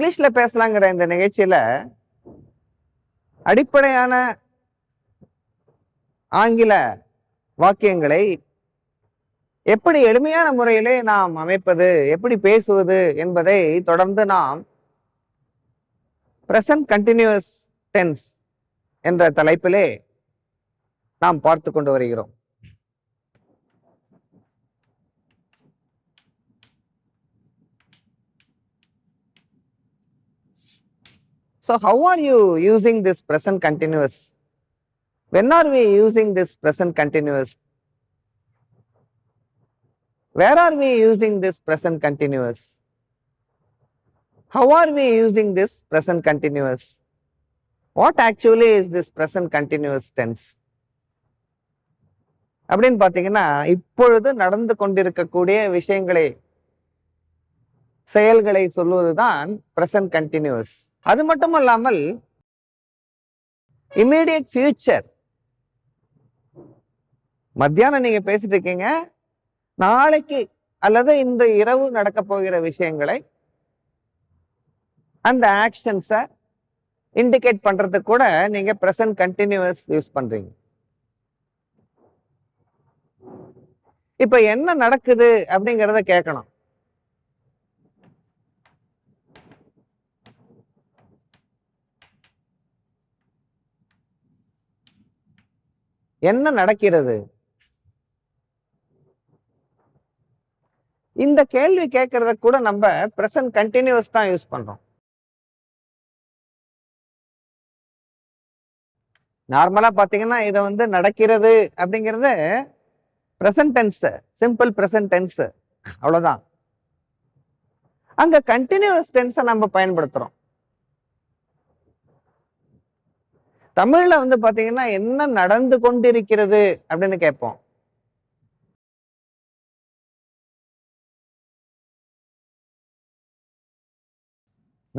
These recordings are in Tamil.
இங்கிலீஷ்ல பேசலாங்கிற இந்த நிகழ்ச்சியில அடிப்படையான ஆங்கில வாக்கியங்களை எப்படி எளிமையான முறையிலே நாம் அமைப்பது, எப்படி பேசுவது என்பதை தொடர்ந்து நாம் பிரசன்ட் கண்டினியூஸ் டென்ஸ் என்ற தலைப்பிலே நாம் பார்த்து கொண்டு வருகிறோம். So how are you using this present continuous? When are we using this present continuous? Where are we using this present continuous? How are we using this present continuous? What actually is this present continuous tense? அப்படின்னு பார்த்தீங்கன்னா, இப்பொழுது நடந்து கொண்டிருக்கக்கூடிய விஷயங்களை, செயல்களை சொல்வதுதான் present continuous. அது மட்டும் இல்லாமல் இமீடியட் ஃபியூச்சர், மத்தியானம் நீங்க பேசிட்டு இருக்கீங்க, நாளைக்கு அல்லது இன்று இரவு நடக்க போகிற விஷயங்களை, அந்த ஆக்ஷன்ஸை இண்டிகேட் பண்றதுக்கு கூட நீங்க பிரசன்ட் கண்டினியூஸ் யூஸ் பண்றீங்க. இப்ப என்ன நடக்குது அப்படிங்கிறத கேட்கணும். என்ன நடக்கிறது? இந்த கேள்வி கேட்கறத கூட நம்ம பிரசன்ட் கண்டினியூஸ் தான் யூஸ் பண்றோம். நார்மலா பாத்தீங்கன்னா இதை நடக்கிறது அப்படிங்கிறது present tense, simple present tense, அவ்வளவுதான். அங்க கண்டினியூஸ் டென்ஸை நம்ம பயன்படுத்துறோம். தமிழ்ல பாத்தீங்கன்னா என்ன நடந்து கொண்டிருக்கிறது அப்படின்னு கேட்போம்.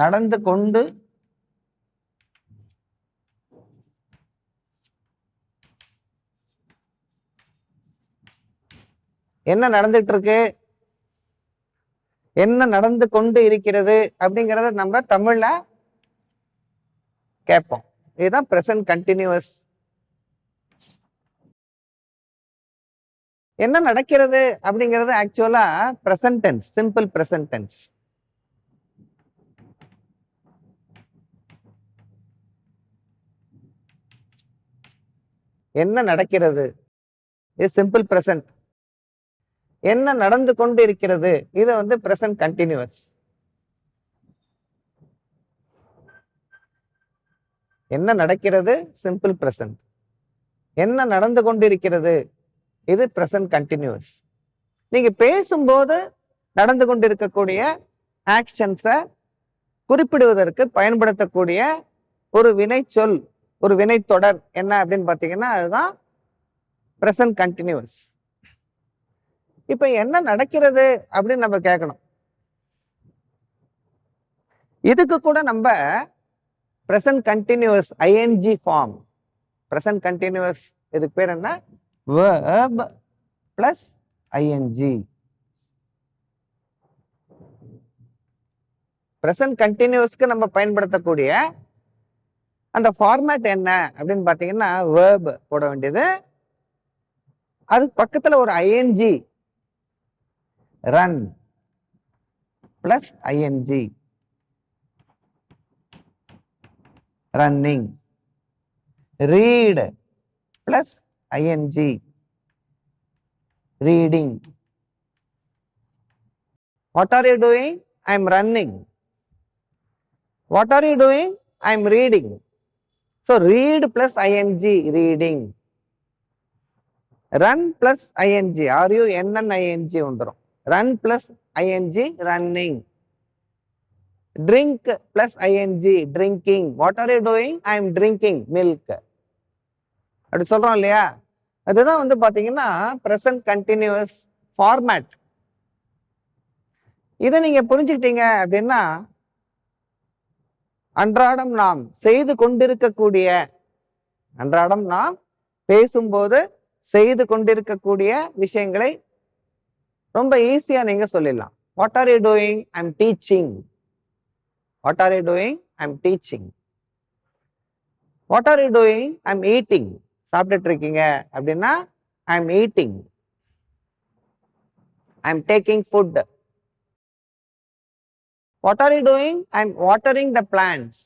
நடந்து கொண்டு என்ன நடந்துட்டு இருக்கு, என்ன நடந்து கொண்டு இருக்கிறது அப்படிங்கிறத நம்ம தமிழ்ல கேட்போம். இதுதான் பிரசன்ட் கண்டினியூஸ். என்ன நடக்கிறது அப்படிங்கிறது actually present tense, simple present tense. என்ன நடக்கிறது இது சிம்பிள் பிரசன்ட். என்ன நடந்து கொண்டு இருக்கிறது இது பிரசன்ட் கண்டினியூஸ். என்ன நடக்கிறது சிம்பிள் பிரசன்ட், என்ன நடந்து கொண்டிருக்கிறது இது பிரசன்ட் கண்டினியூஸ். நீங்க பேசும்போது நடந்து கொண்டிருக்கக்கூடிய ஆக்ஷன்ஸை குறிப்பிடுவதற்கு பயன்படுத்தக்கூடிய ஒரு வினை சொல், ஒரு வினை தொடர் என்ன அப்படின்னு பாத்தீங்கன்னா அதுதான் பிரசன்ட் கண்டினியூஸ். இப்ப என்ன நடக்கிறது அப்படின்னு நம்ம கேட்கணும். இதுக்கு கூட நம்ம present continuous ing form, present continuous இதுக்கு பேர் என்ன, verb plus ing. present continuousக்கு நம்ம பயன்படுத்தக்கூடிய அந்த ஃபார்மேட் என்ன அப்படின்னு பாத்தீங்கன்னா verb போட வேண்டியது, அதுக்கு பக்கத்துல ஒரு ing, run plus ing, running. read plus ing, reading. What are you doing? I am running. What are you doing? I am reading. So read plus ing, reading. run plus ing, running வந்துரும். run plus ing, running. drink plus ing, drinking. What are you doing? I am drinking milk. அப்படி சொல்றோம் இல்லையா? அதுதான் பாத்தீங்கன்னா present continuous format. இதை நீங்க புரிஞ்சுக்கிட்டீங்க அப்படின்னா அன்றாடம் நாம் செய்து கொண்டிருக்கக்கூடிய, அன்றாடம் நாம் பேசும்போது செய்து கொண்டிருக்கக்கூடிய விஷயங்களை ரொம்ப ஈஸியா நீங்க சொல்லிடலாம். What are you doing? I am teaching. What are you doing? I'm teaching. What are you doing? I'm eating. சாப்பிட்டுட்டு இருக்கீங்க அப்படின்னா I'm eating. I'm taking food. What are you doing? I'm watering the plants.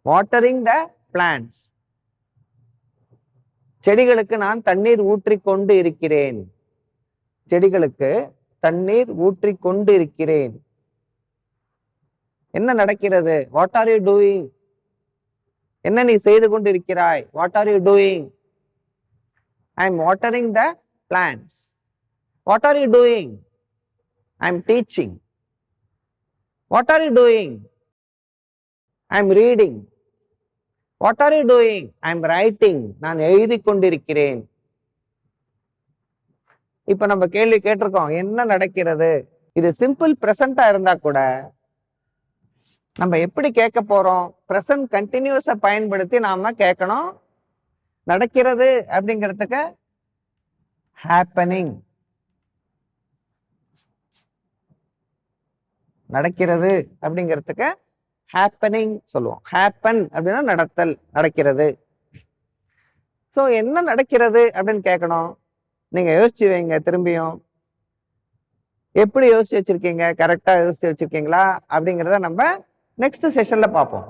Watering the plants. செடிகளுக்கு நான் தண்ணீர் ஊற்றிக் கொண்டு இருக்கிறேன். செடிகளுக்கு தண்ணீர் ஊற்றிக் கொண்டு இருக்கிறேன். என்ன நடக்கிறது? What are you doing? என்ன நீ செய்து கொண்டு இருக்கிறாய்? What are you doing? I am watering the plants. What are you doing? I am teaching. What are you doing? I am reading. What are you doing? I am writing. நான் எழுதி கொண்டிருக்கிறேன். இப்ப நம்ம கேள்வி கேட்டிருக்கோம், என்ன நடக்கிறது? இது சிம்பிள் பிரசன்டா இருந்தா கூட நம்ம எப்படி கேட்க போறோம்? பிரசன்ட் கண்டினியூஸை பயன்படுத்தி நாம கேட்கணும். நடக்கிறது அப்படிங்கிறதுக்கு ஹேப்பனிங். நடக்கிறது அப்படிங்கிறதுக்கு ஹேப்பனிங் சொல்லுவோம். ஹேப்பன் அப்படின்னா நடத்தல், நடக்கிறது. ஸோ என்ன நடக்கிறது அப்படின்னு கேட்கணும். நீங்க யோசிச்சு வைங்க. திரும்பியும் எப்படி யோசிச்சு வச்சிருக்கீங்க? கரெக்டா யோசிச்சு வச்சிருக்கீங்களா அப்படிங்கிறத நம்ம நெக்ஸ்ட் செஷன்ல பார்ப்போம்.